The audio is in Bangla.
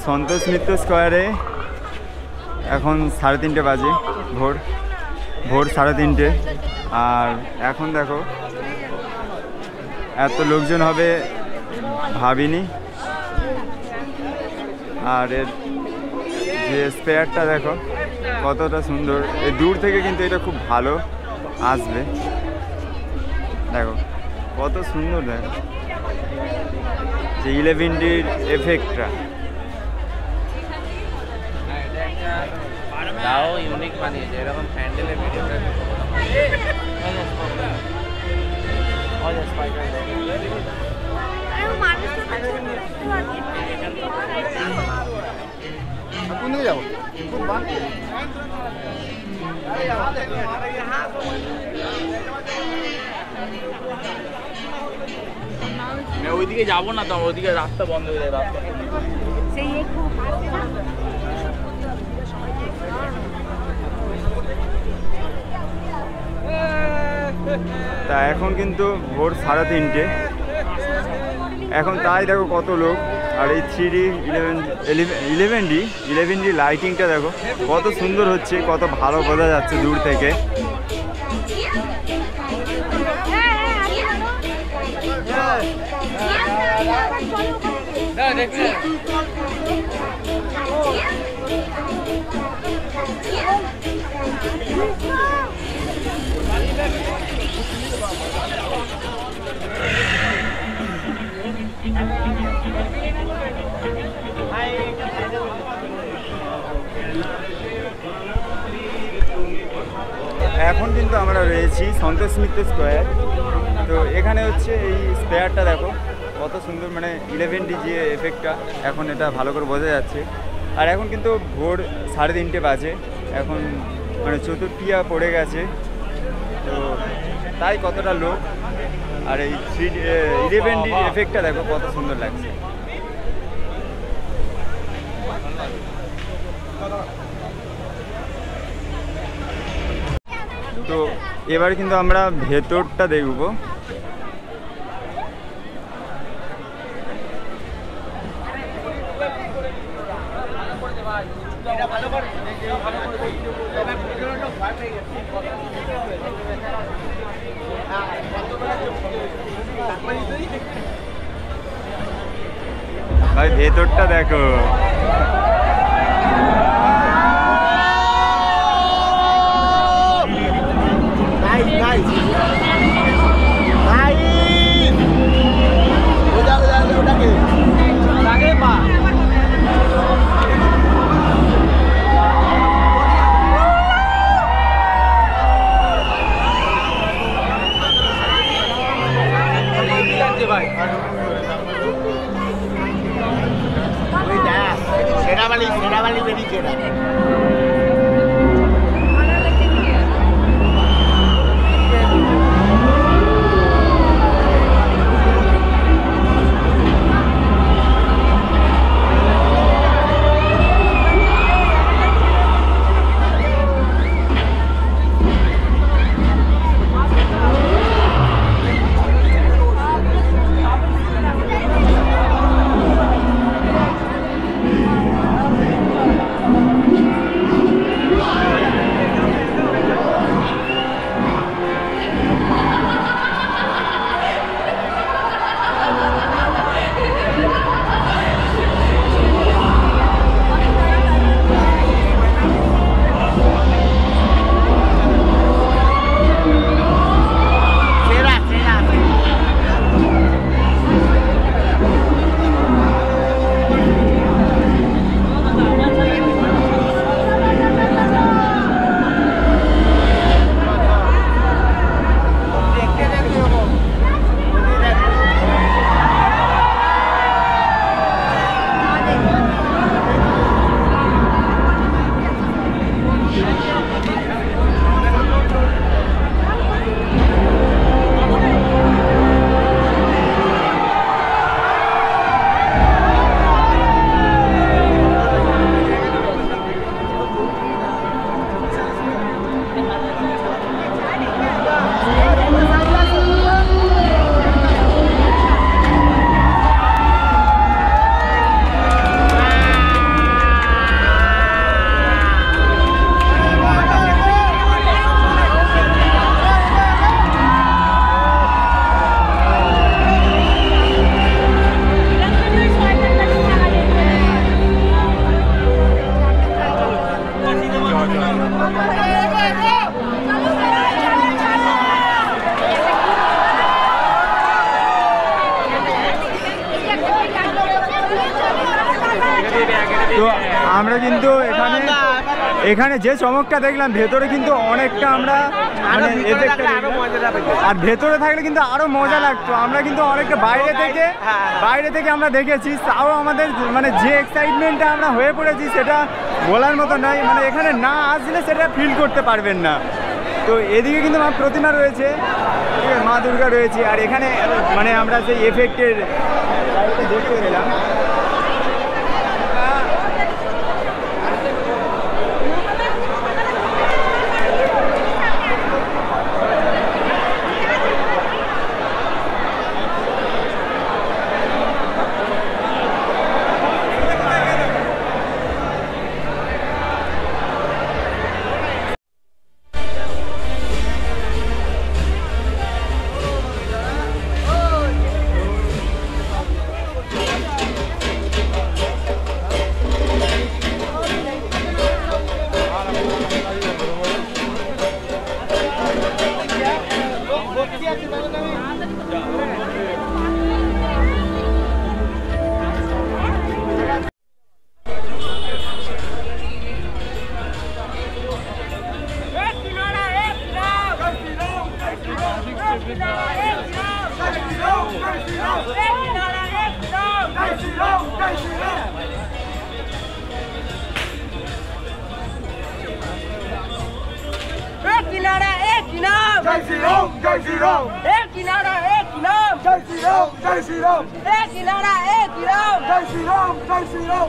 সন্তোষ মিত্র স্কোয়ারে এখন 3:30 বাজে, ভোর 3:30। আর এখন দেখো এত লোকজন হবে ভাবিনি। আর এর যে স্পেয়ারটা দেখো কতটা সুন্দর, এই দূর থেকে কিন্তু এটা খুব ভালো আসবে। দেখো কত সুন্দর, দেখো যে 11Dর এফেক্টটা। তাও ইউনিক বানিয়েছে, এরকম হ্যান্ডেলের ভিডিও কোন দিকে যাবো? ওইদিকে যাবো না তো, ওইদিকে রাস্তা বন্ধ হয়ে যায়, রাস্তা তা এখন কিন্তু ভোর 3:30 এখন, তাই দেখো কত লোক। আর এই 3D 11D লাইটিংটা দেখো কত সুন্দর হচ্ছে, কত ভালো বোঝা যাচ্ছে দূর থেকে। এখন কিন্তু আমরা রয়েছি সন্তোষ মিত্র স্কোয়ার। তো এখানে হচ্ছে এই স্পেয়ারটা দেখো কত সুন্দর, মানে 11D যে এফেক্টটা এখন এটা ভালো করে বোঝা যাচ্ছে। আর এখন কিন্তু ভোর 3:30 বাজে, এখন মানে চতুর্থিয়া পড়ে গেছে, তো তাই কতটা লোক। আর এই 11D এফেক্টটা দেখো কত সুন্দর লাগছে। তো এবার কিন্তু আমরা ভেতরটা দেখব। ভাই ভেতরটা দেখো, সেরাবালি বেরিয়েছে। তো আমরা কিন্তু এখানে যে চমকটা দেখলাম, ভেতরে কিন্তু অনেকটা আমরা মানে এফেক্টটা আর ভেতরে থাকলে কিন্তু আরো মজা লাগতো। আমরা কিন্তু অনেকটা বাইরে থেকে আমরা দেখেছি, তাও আমাদের মানে যে এক্সাইটমেন্টটা আমরা হয়ে পড়েছি সেটা বলার মতো নয়। মানে এখানে না আসলে সেটা ফিল করতে পারবেন না। তো এদিকে কিন্তু মা প্রতিমা রয়েছে, ঠিক আছে, মা দুর্গা রয়েছে, আর এখানে মানে আমরা সেই এফেক্টের দেখতে পেলাম। जय श्री राम जय श्री राम एक किनारा एक नाम जय श्री राम जय श्री राम एक किनारा एक राम जय श्री राम जय श्री राम।